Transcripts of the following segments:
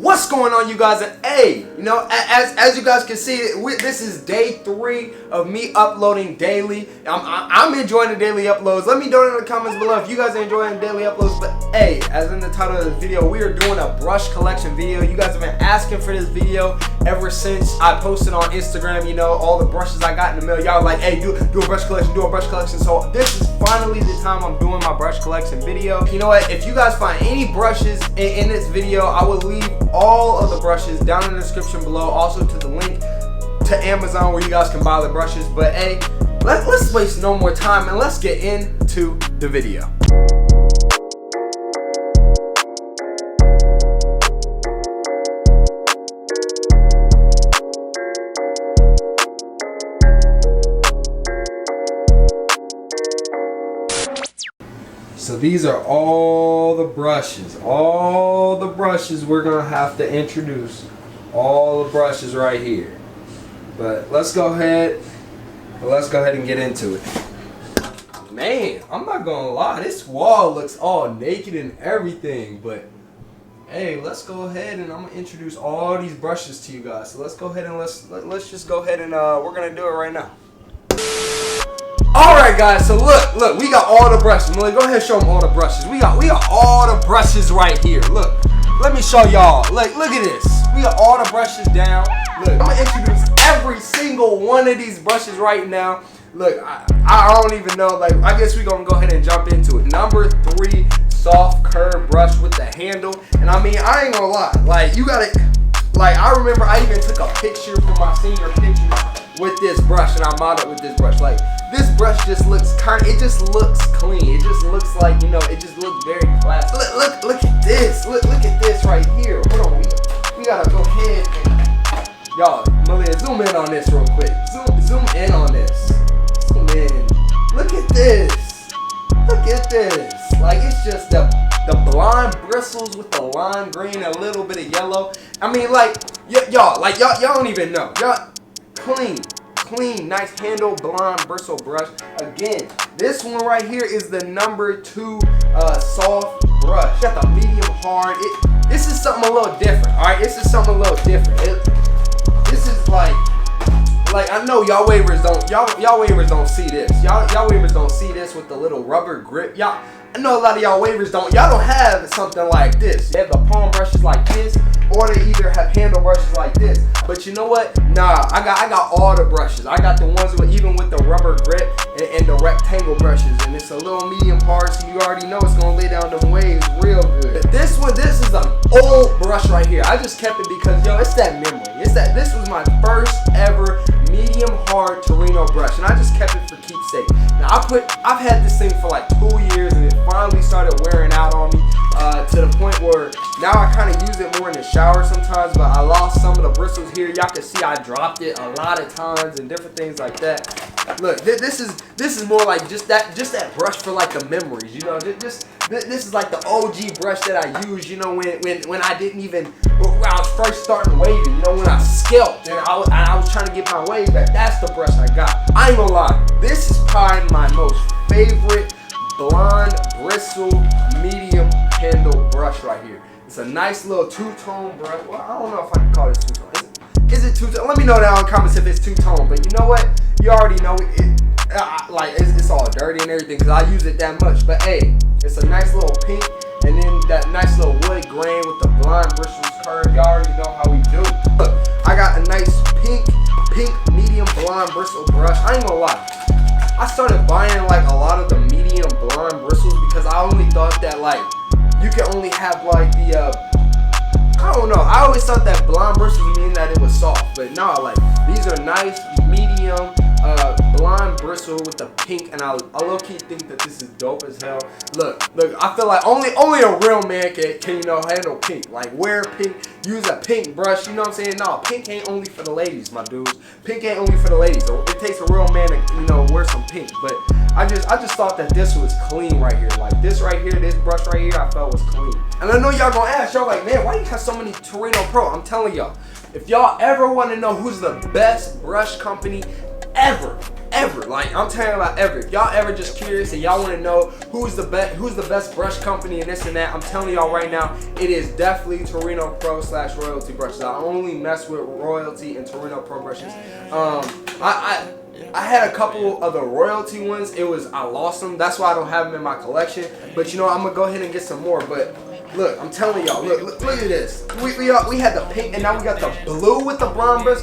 What's going on, you guys? And hey, you know, as you guys can see, this is day 3 of me uploading daily. I'm enjoying the daily uploads. Let me know in the comments below if you guys are enjoying the daily uploads. But hey, as in the title of this video, we are doing a brush collection video. You guys have been asking for this video ever since I posted on Instagram, you know, all the brushes I got in the mail. Y'all like, hey, do a brush collection, do a brush collection. So this is finally the time I'm doing my brush collection video. You know what? If you guys find any brushes in this video, I will leave all of the brushes down in the description below, also to the link to Amazon where you guys can buy the brushes. But hey, let's waste no more time and let's get into the video. So these are all the brushes we're gonna have to introduce. All the brushes right here. But let's go ahead and get into it. Man, I'm not gonna lie, this wall looks all naked and everything, but hey, let's go ahead and I'm gonna introduce all these brushes to you guys. So let's go ahead and let's just go ahead and we're gonna do it right now. Alright guys, so look, we got all the brushes. Millie, go ahead and show them all the brushes. We got all the brushes right here. Look, let me show y'all. Look at this. We got all the brushes down. Look, I'm gonna introduce every single one of these brushes right now. Look, I don't even know, like, I guess we're gonna go ahead and jump into it. Number 3, soft curved brush with the handle. And I mean, I ain't gonna lie, like, you gotta, like, I remember I even took a picture for my senior picture with this brush, and I modeled with this brush. Like, this brush just looks it just looks clean. It just looks like, you know, it just looks very classy. Look at this. Look at this right here. Hold on, we gotta go ahead and, y'all, Malia, zoom in on this real quick. Zoom in on this. Zoom in. Look at this. Look at this. Like, it's just the blonde bristles with the lime green, a little bit of yellow. I mean, like, y'all don't even know. Y'all, clean, nice handle, blonde bristle brush. Again, this one right here is the number 2 soft brush. Got the medium hard. This is something a little different. All right, this is something a little different. This is like I know y'all wavers don't see this. Y'all wavers don't see this with the little rubber grip. I know a lot of y'all wavers don't have something like this. They have the palm brushes like this, or they either have handle brushes like this. But you know what? Nah, I got all the brushes. I got the ones even with the rubber grip and the rectangle brushes, and it's a little medium hard, so you already know it's gonna lay down them waves real good. But this is an old brush right here. I just kept it because, yo, it's that memory. This was my first ever medium hard Torino brush, and I just kept it for keepsake. Now I've had this thing for like 2 years, and it finally started wearing out on me to the point where now I kind of use it more in the shower sometimes. But I lost some of the bristles here. Y'all can see I dropped it a lot of times and different things like that. Look, this is more like just that brush for like the memories, you know. This is like the OG brush that I used, you know, when I didn't even, when I was first starting waving, you know, when I scalped and I was trying to get my wave back. That's the brush I got. I ain't gonna lie, this is probably my most favorite blonde bristle medium handle brush right here. It's a nice little 2-tone brush. Well, I don't know if I can call this 2-tone. Is it 2-tone? Let me know down in the comments if it's 2-tone. But you know what? You already know it's all dirty and everything because I use it that much. But hey, it's a nice little pink, and then that nice little wood grain with the blonde bristles curve. Y'all already know how we do. Look, I got a nice pink medium blonde bristle brush. I ain't gonna lie, I started buying like a lot of the medium blonde bristles because I only thought that like you can only have like the I don't know. I always thought that blonde bristles mean that it was soft, but no, like these are nice medium blonde bristle with the pink, and I low-key think that this is dope as hell. Look, I feel like only a real man can you know, handle pink. Like, wear pink, use a pink brush, you know what I'm saying? No, pink ain't only for the ladies, my dudes. Pink ain't only for the ladies. It takes a real man to, you know, wear some pink. But I just thought that this was clean right here. Like, this right here, this brush right here, I felt was clean. And I know y'all gonna ask, y'all like, man, why you have so many Torino Pro? I'm telling y'all, if y'all ever want to know who's the best brush company ever, ever. Like, I'm telling you about ever. If y'all ever just curious and y'all want to know who's the best brush company and this and that, I'm telling y'all right now, it is definitely Torino Pro / Royalty brushes. I only mess with Royalty and Torino Pro brushes. I had a couple of the Royalty ones. I lost them. That's why I don't have them in my collection. But you know, I'm gonna go ahead and get some more. But look, I'm telling y'all, look at this. We had the pink, and now we got the blue with the blonde brush.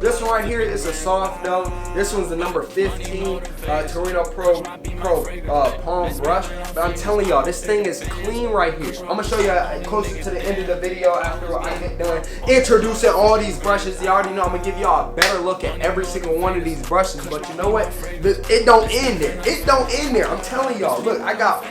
This one right here is a soft though. This one's the number 15 Torino Pro palm brush. But I'm telling y'all, this thing is clean right here. I'm gonna show you closer to the end of the video after I get done introducing all these brushes. You already know I'm gonna give y'all a better look at every single one of these brushes. But you know what? It don't end there. It don't end there. I'm telling y'all. Look, I got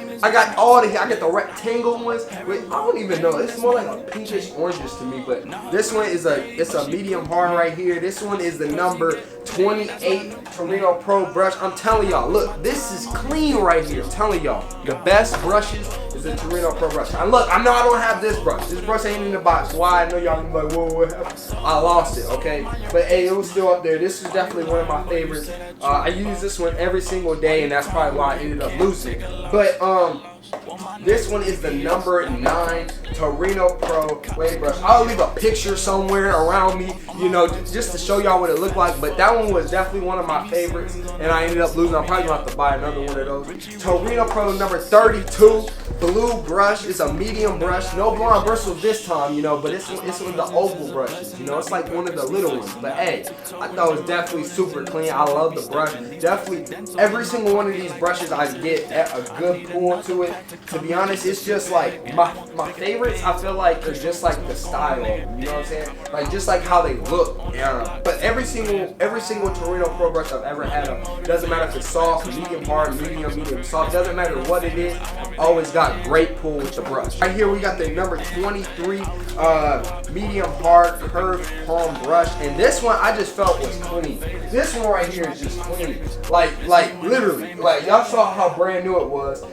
all the. I got the rectangle ones. Wait, I don't even know. It's more like a pinkish oranges to me. But this one is a medium hard right here. This one is the number 28 Torino Pro brush. I'm telling y'all, look, this is clean right here. I'm telling y'all, the best brushes is the Torino Pro brush. And look, I know I don't have this brush. This brush ain't in the box. Why? I know y'all gonna be like, whoa, what happened? I lost it, okay? But hey, it was still up there. This is definitely one of my favorites. I use this one every single day, and that's probably why I ended up losing. But this one is the number 9 Torino Pro wave brush. I'll leave a picture somewhere around me, you know, just to show y'all what it looked like. But that one was definitely one of my favorites, and I ended up losing. I'm probably gonna have to buy another one of those. Torino Pro number 32 blue brush. It's a medium brush. No blonde bristles this time, you know, but it's one of the oval brushes. You know, it's like one of the little ones. But hey, I thought it was definitely super clean. I love the brush. Definitely every single one of these brushes I get a good pull to it. To be honest, it's just like my favorites. I feel like they're just like the style. You know what I'm saying? Like just like how they look. Yeah. But every single Torino Pro brush I've ever had, doesn't matter if it's soft, medium hard, medium soft. Doesn't matter what it is. Always got great pull with the brush. Right here we got the number 23 medium hard curved palm brush, and this one I just felt was clean. This one right here is just clean. Like literally, like y'all saw how brand new it was.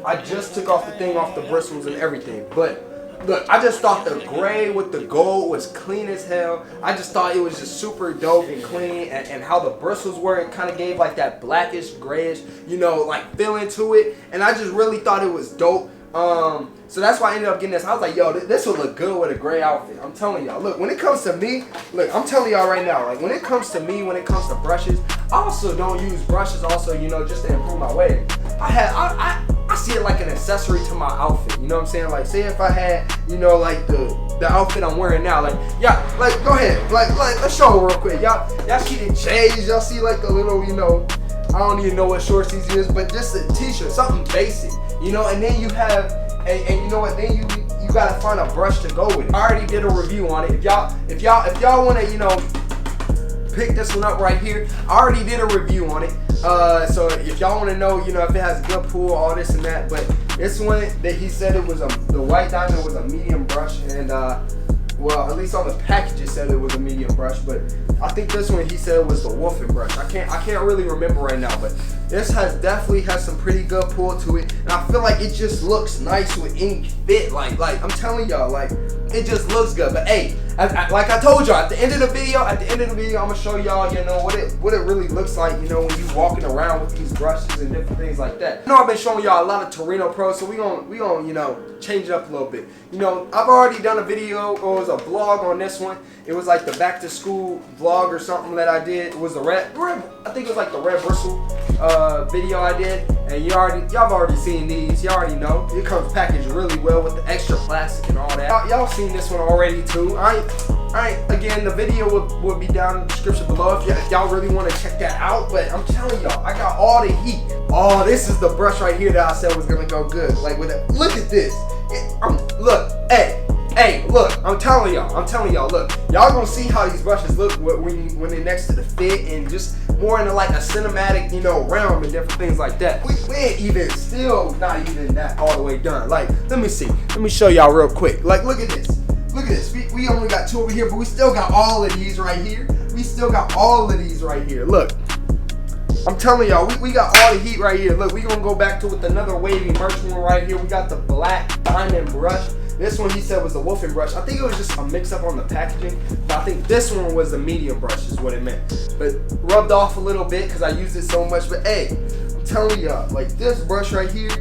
I just took off the thing off the bristles and everything, but look, I just thought the gray with the gold was clean as hell. I just thought it was just super dope and clean, and how the bristles were, it kind of gave like that blackish, grayish, you know, like feeling to it, and I just really thought it was dope. So that's why I ended up getting this. I was like, yo, this would look good with a gray outfit. I'm telling y'all. Look, when it comes to me, look, I'm telling y'all right now, like when it comes to me, when it comes to brushes, I also don't use brushes also, you know, just to improve my wave. I see it like an accessory to my outfit. You know what I'm saying? Like, say if I had, you know, like the outfit I'm wearing now, like, yeah, like go ahead, like let's show them real quick. Y'all see the J's, y'all see like the little, you know, I don't even know what shorts these is, but just a t-shirt, something basic, you know. And then you have, and you know what? Then you gotta find a brush to go with it. I already did a review on it. If y'all wanna, you know, pick this one up right here, I already did a review on it. So if y'all want to know, you know, if it has good pull, all this and that, but this one that he said it was the white diamond was a medium brush, and well, at least on the package it said it was a medium brush, but I think this one he said was the wolfing brush. I can't really remember right now, but this definitely has some pretty good pull to it, and I feel like it just looks nice with any fit. Like I'm telling y'all, like it just looks good. But hey, like I told y'all, at the end of the video, I'm gonna show y'all, you know, what it really looks like, you know, when you walking around with these brushes and different things like that. I know I've been showing y'all a lot of Torino Pro, so we gonna you know, change it up a little bit. You know, I've already done a video, or it was a vlog on this one. It was like the back to school vlog or something that I did. It was the red, I think it was like the red bristle video I did, and y'all have already seen these. You already know it comes packaged really well with the extra plastic and all that. Y'all seen this one already too. Again, the video will be down in the description below if y'all really want to check that out. But I'm telling y'all, I got all the heat. Oh, this is the brush right here that I said was gonna go good. Like with it, look at this. Look, hey, look, I'm telling y'all, look, y'all gonna see how these brushes look when they're next to the fit, and just more into like a cinematic, you know, realm and different things like that. We ain't still not even that all the way done. Like, let me show y'all real quick. Like, look at this. We only got 2 over here, but we still got all of these right here. Look, I'm telling y'all, we got all the heat right here. Look, we gonna go back to with another wavy merch one right here. We got the black diamond brush. This one he said was the wolfing brush. I think it was just a mix up on the packaging, but I think this one was the medium brush is what it meant. But rubbed off a little bit because I used it so much. But hey, I'm telling y'all, like this brush right here,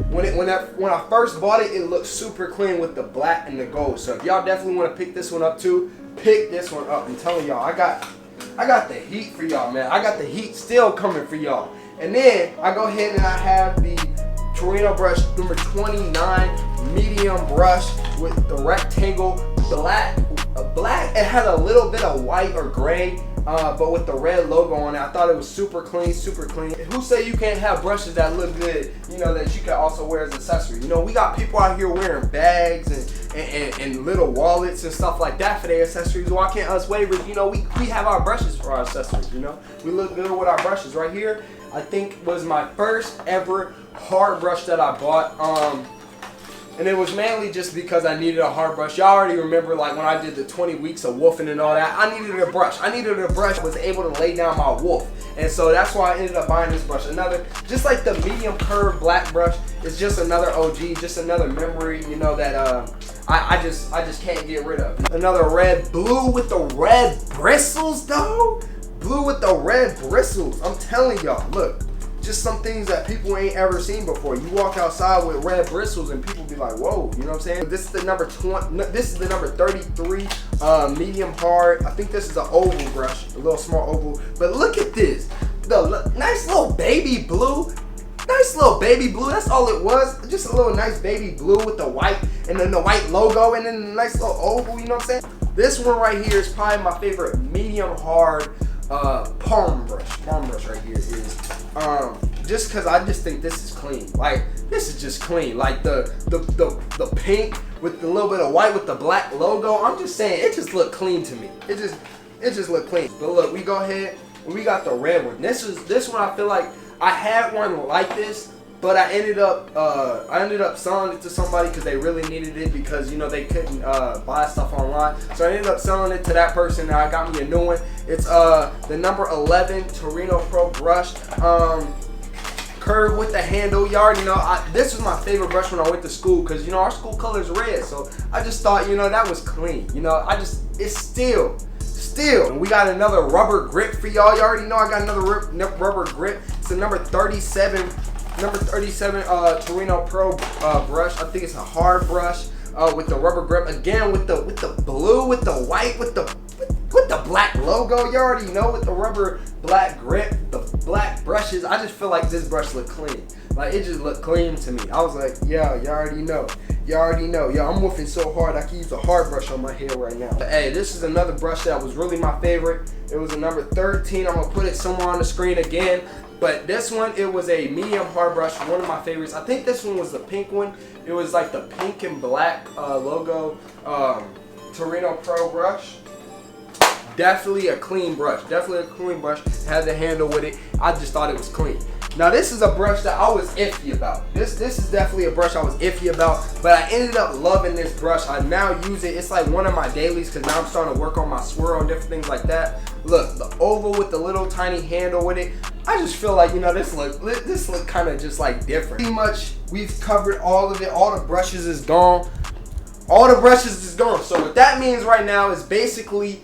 when I first bought it, it looked super clean with the black and the gold. So if y'all definitely want to pick this one up too, pick this one up. I'm telling y'all, I got the heat for y'all, man. I got the heat still coming for y'all. And then I go ahead and I have the Torino brush number 29 medium brush with the rectangle black. It had a little bit of white or gray, but with the red logo on it. I thought it was super clean, super clean. Who say you can't have brushes that look good, you know, that you can also wear as accessory? You know, we got people out here wearing bags and little wallets and stuff like that for their accessories. Why can't us wavers, you know, we have our brushes for our accessories, you know? We look good with our brushes. Right here, I think was my first ever hard brush that I bought. And it was mainly just because I needed a hard brush. Y'all already remember, like when I did the 20 weeks of woofing and all that, I needed a brush. I was able to lay down my woof. And so that's why I ended up buying this brush. Another, just like the medium curved black brush, it's just another OG, just another memory, you know, that I just can't get rid of. Another red, blue with the red bristles though. Blue with the red bristles. I'm telling y'all, look. Just some things that people ain't ever seen before. You walk outside with red bristles and people be like, whoa, you know what I'm saying? This is the number 20, this is the number 33 medium hard. I think this is an oval brush, a little small oval. But look at this, the nice little baby blue. Nice little baby blue, that's all it was. Just a little nice baby blue with the white and then the white logo and then a nice little oval, you know what I'm saying? This one right here is probably my favorite medium hard palm brush right here is just because I just think this is clean. Like this is just clean. Like the pink with the little bit of white with the black logo. I'm just saying it just looked clean to me. It just looked clean. But look, we go ahead and we got the red one. This one I feel like I had one like this, but I ended up selling it to somebody because they really needed it because, you know, they couldn't buy stuff online. So I ended up selling it to that person and I got me a new one. It's the number 11 Torino Pro brush. Curved with the handle. You already know, this was my favorite brush when I went to school because, you know, our school color is red. So I just thought, you know, that was clean. You know, it's still. And we got another rubber grip for y'all. You already know I got another rubber grip. It's the number 37 Torino Pro brush. I think it's a hard brush with the rubber grip again with the blue with the white with the black logo. You already know, with the rubber black grip, the black brushes. I just feel like this brush looked clean. Like it just looked clean to me. I was like, yeah, you already know. Yeah, I'm woofing so hard I can use a hard brush on my hair right now. But hey, this is another brush that was really my favorite. It was a number 13. I'm gonna put it somewhere on the screen again. But this one, it was a medium hard brush, one of my favorites. I think this one was the pink one. It was like the pink and black logo Torino Pro brush. Definitely a clean brush. Had the handle with it. I just thought it was clean. Now this is a brush that I was iffy about. This is definitely a brush I was iffy about, but I ended up loving this brush. I now use it. It's like one of my dailies because now I'm starting to work on my swirl and different things like that. Look, the oval with the little tiny handle with it. I just feel like, you know, this look kind of just like different. Pretty much we've covered all of it. All the brushes is gone. So what that means right now is basically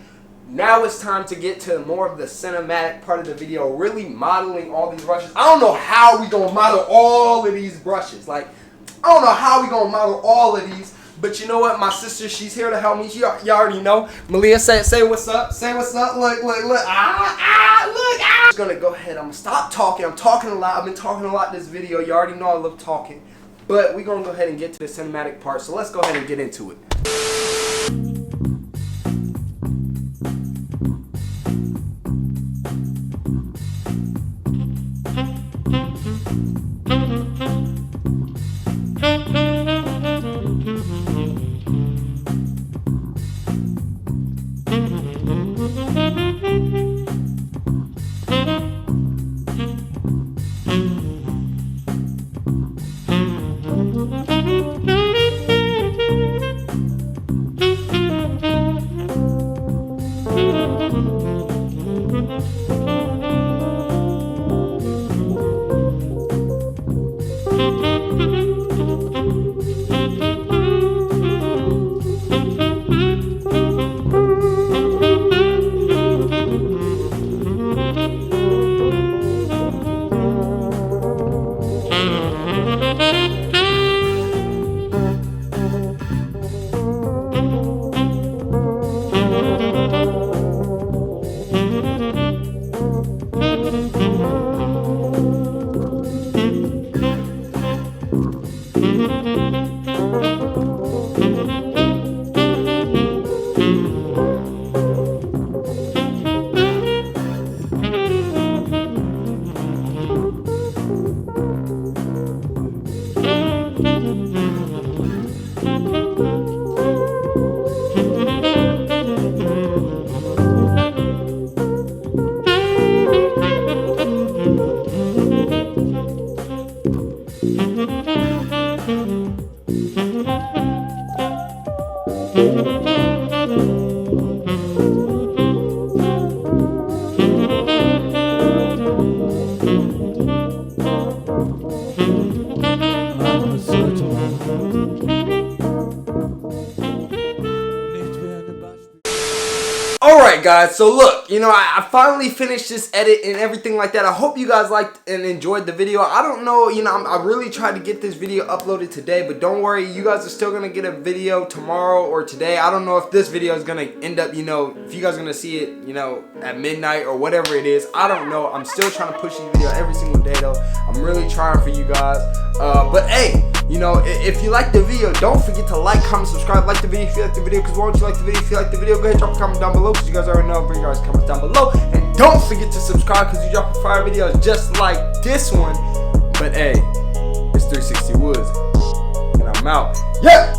now it's time to get to more of the cinematic part of the video, really modeling all these brushes. I don't know how we gonna model all of these brushes. Like, I don't know how we gonna model all of these, but you know what? My sister, she's here to help me. You already know. Malia, say what's up. Say what's up. Look. Look. I'm just gonna go ahead. I'm gonna stop talking. I'm talking a lot. I've been talking a lot this video. You already know I love talking. But we're gonna go ahead and get to the cinematic part. So let's go ahead and get into it. Alright guys, so look, you know, I finally finished this edit and everything like that. I hope you guys liked and enjoyed the video. I don't know, you know, I really tried to get this video uploaded today, but don't worry, you guys are still going to get a video tomorrow or today. I don't know if this video is going to end up, you know, if you guys are going to see it, you know, at midnight or whatever it is. I don't know. I'm still trying to push these videos every single day though. I'm really trying for you guys. But hey, you know, if you like the video, don't forget to like, comment, subscribe, like the video if you like the video, because why don't you like the video? If you like the video, go ahead, drop a comment down below, because you guys already know, bring your guys' comments down below. And don't forget to subscribe, because you drop fire videos just like this one. But hey, it's 360 Woods, and I'm out. Yeah!